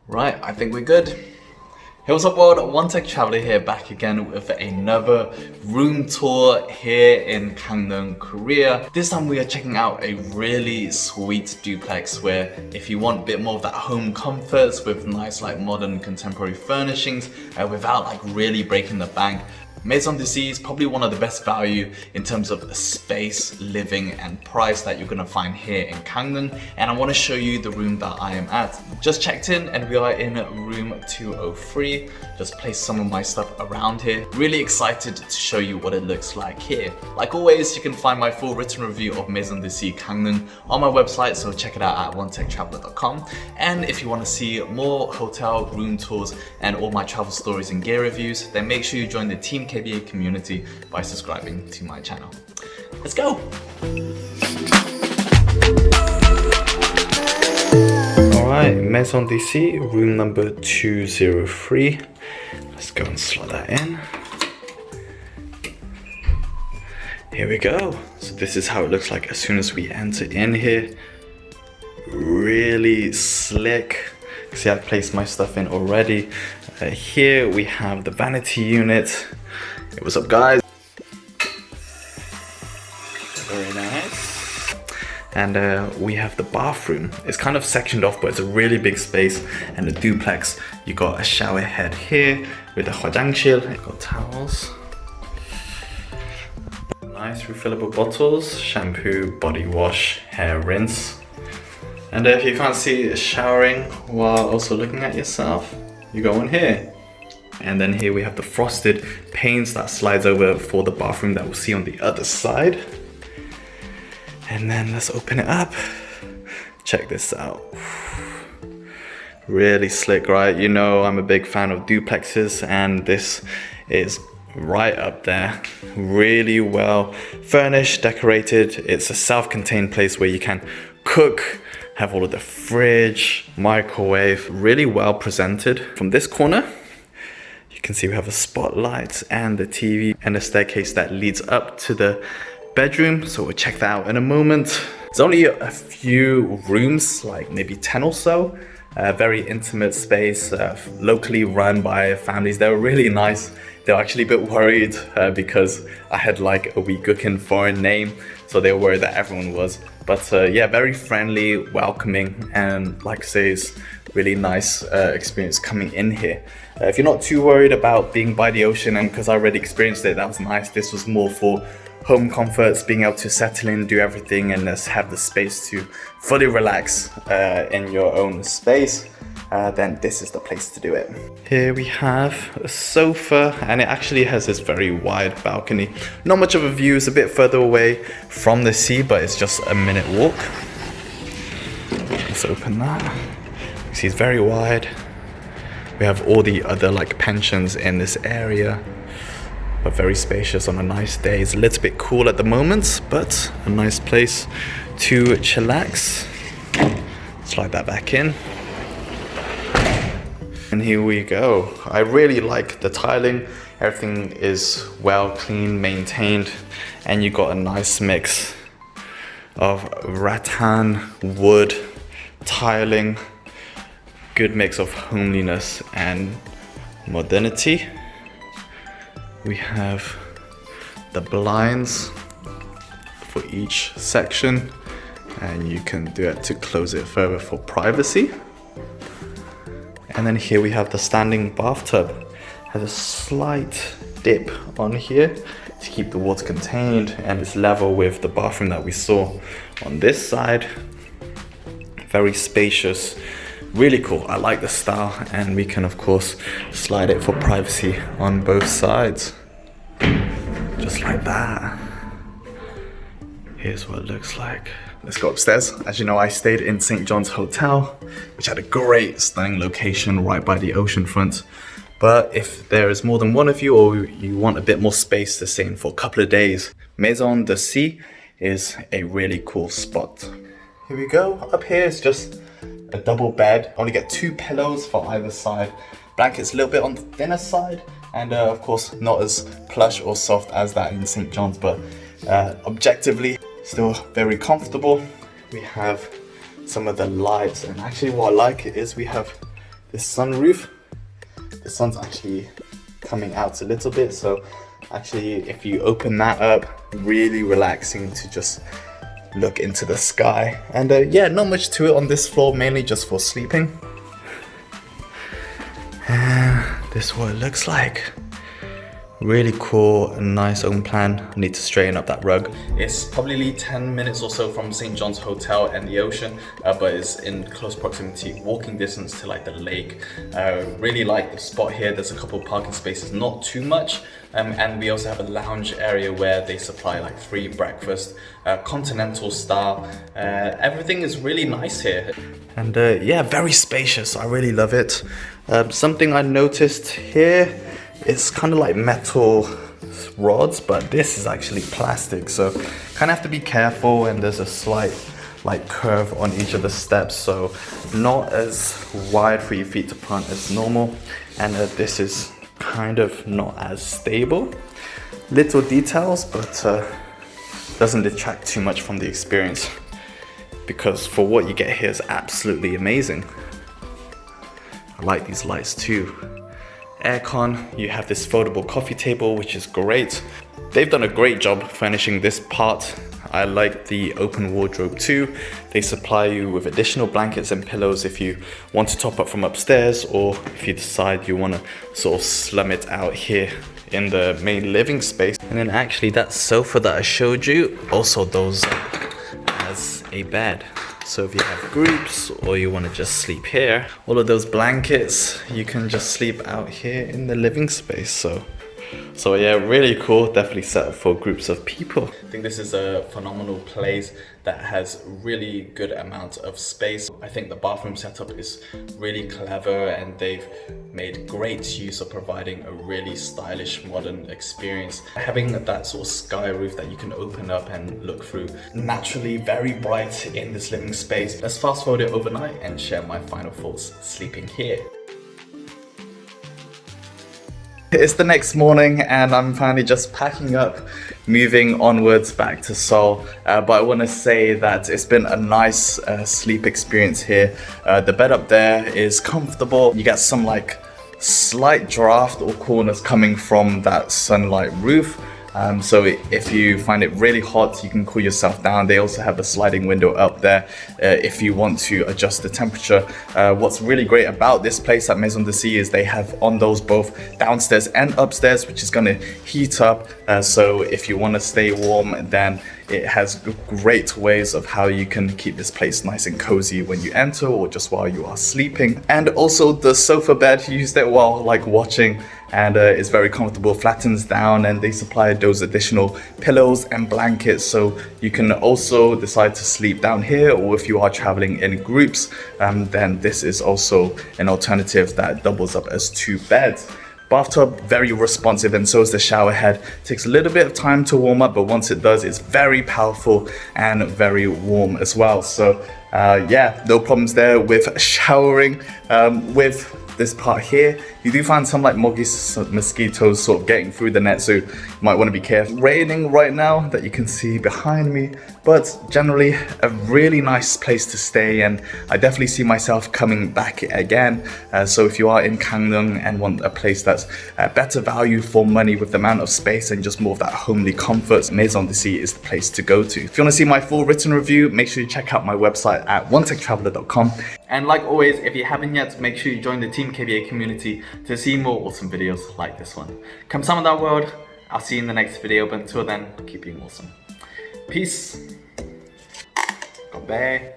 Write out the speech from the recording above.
Right, I think we're good. Hey, what's up world? One Tech Traveler here, back again with another room tour here in Gangneung, Korea. This time we are checking out a really sweet duplex where if you want a bit more of that home comforts with nice like modern contemporary furnishings without like really breaking the bank, Maison de Sea is probably one of the best value in terms of space, living and price that you're gonna find here in Gangneung. And I want to show you the room that I am at. Just checked in and we are in room 203. Just placed some of my stuff around here. Really excited to show you what it looks like here. Like always, you can find my full written review of Maison de Sea Gangneung on my website, so check it out at onetechtraveler.com. And if you want to see more hotel room tours and all my travel stories and gear reviews, then make sure you join the Team KBA community by subscribing to my channel. Let's go! Alright, Maison de Sea, room number 203. Let's go and slot that in. Here we go. So this is how it looks like as soon as we enter in here. Really slick. See, I've placed my stuff in already. Here we have the vanity unit. Hey, what's up guys? Very nice. And we have the bathroom. It's kind of sectioned off, but it's a really big space. And the duplex, you got a shower head here with a 화장실. Got towels. Nice refillable bottles, shampoo, body wash, hair rinse. And if you can't see showering while also looking at yourself, you go in here. And then here we have the frosted panes that slides over for the bathroom that we'll see on the other side. And then let's open it up. Check this out. Really slick, right? You know I'm a big fan of duplexes, and this is right up there. Really well furnished, decorated. It's a self-contained place where you can cook, have all of the fridge, microwave, really well presented. From this corner, you can see we have a spotlight and the TV and a staircase that leads up to the bedroom. So we'll check that out in a moment. There's only a few rooms, like maybe 10 or so. Very intimate space, locally run by families. They were really nice. They were actually a bit worried because I had like a Wegukin foreign name. So they were worried that everyone was. But yeah, very friendly, welcoming, and like I say, it's really nice experience coming in here. If you're not too worried about being by the ocean, and because I already experienced it, that was nice. This was more for home comforts, being able to settle in, do everything, and just have the space to fully relax in your own space. Then this is the place to do it. Here we have a sofa, and it actually has this very wide balcony. Not much of a view, it's a bit further away from the sea, but it's just a minute walk. Let's open that. You see it's very wide. We have all the other like pensions in this area, but very spacious on a nice day. It's a little bit cool at the moment, but a nice place to chillax. Slide that back in. And here we go. I really like the tiling. Everything is well clean, maintained, and you got a nice mix of rattan, wood, tiling, good mix of homeliness and modernity. We have the blinds for each section, and you can do it to close it further for privacy. And then here we have the standing bathtub. Has a slight dip on here to keep the water contained, and it's level with the bathroom that we saw on this side. Very spacious, really cool. I like the style, and we can of course slide it for privacy on both sides. Just like that. Here's what it looks like. Let's go upstairs. As you know, I stayed in St. John's Hotel, which had a great stunning location right by the ocean front. But if there is more than one of you, or you want a bit more space to stay in for a couple of days, Maison de Sea is a really cool spot. Here we go. Up here is just a double bed. Only get 2 pillows for either side. Blankets a little bit on the thinner side, and of course not as plush or soft as that in St. John's, but objectively still very comfortable. We have some of the lights, and actually what I like is we have this sunroof. The sun's actually coming out a little bit, so actually if you open that up, really relaxing to just look into the sky. And yeah, not much to it on this floor, mainly just for sleeping. This is what it looks like. Really cool and nice open plan. I need to straighten up that rug. It's probably 10 minutes or so from St. John's Hotel and the ocean, but it's in close proximity, walking distance to like the lake. Really like the spot here. There's a couple of parking spaces, not too much. And we also have a lounge area where they supply like free breakfast, continental style. Everything is really nice here. And yeah, very spacious. I really love it. Something I noticed here, it's kind of like metal rods, but this is actually plastic, so kind of have to be careful. And there's a slight like curve on each of the steps, so not as wide for your feet to plant as normal. And this is kind of not as stable. Little details, but doesn't detract too much from the experience, because for what you get here is absolutely amazing. I like these lights too. Aircon, you have this foldable coffee table, which is great. They've done a great job furnishing this part. I like the open wardrobe too. They supply you with additional blankets and pillows if you want to top up from upstairs, or if you decide you want to sort of slum it out here in the main living space. And then actually that sofa that I showed you also does as a bed. So if you have groups or you want to just sleep here, all of those blankets, you can just sleep out here in the living space. So yeah, really cool. Definitely set up for groups of people. I think this is a phenomenal place that has really good amount of space. I think the bathroom setup is really clever, and they've made great use of providing a really stylish modern experience. Having that sort of sky roof that you can open up and look through. Naturally very bright in this living space. Let's fast forward it overnight and share my final thoughts sleeping here. It's the next morning and I'm finally just packing up, moving onwards back to Seoul. But I want to say that it's been a nice sleep experience here. The bed up there is comfortable. You get some like slight draft or coolness coming from that sunlight roof. So if you find it really hot, you can cool yourself down. They also have a sliding window up there if you want to adjust the temperature. What's really great about this place at Maison de Sea is they have on those both downstairs and upstairs, which is going to heat up. So if you want to stay warm, then it has great ways of how you can keep this place nice and cozy when you enter or just while you are sleeping. And also the sofa bed, you use that while like watching, and it's very comfortable, flattens down, and they supply those additional pillows and blankets, so you can also decide to sleep down here, or if you are traveling in groups, then this is also an alternative that doubles up as 2 beds. Bathtub, very responsive, and so is the shower head. Takes a little bit of time to warm up, but once it does, it's very powerful and very warm as well. So yeah, no problems there with showering. With this part here, you do find some like mosquitoes sort of getting through the net, so you might want to be careful. Raining right now that you can see behind me, but generally a really nice place to stay, and I definitely see myself coming back again. So if you are in Gangneung and want a place that's better value for money with the amount of space and just more of that homely comfort, Maison de Sea is the place to go to. If you want to see my full written review, make sure you check out my website at onetechtraveler.com. And like always, if you haven't yet, make sure you join the Team KBA community to see more awesome videos like this one. 감사합니다 world. I'll see you in the next video, but until then, keep being awesome. Peace. Goodbye.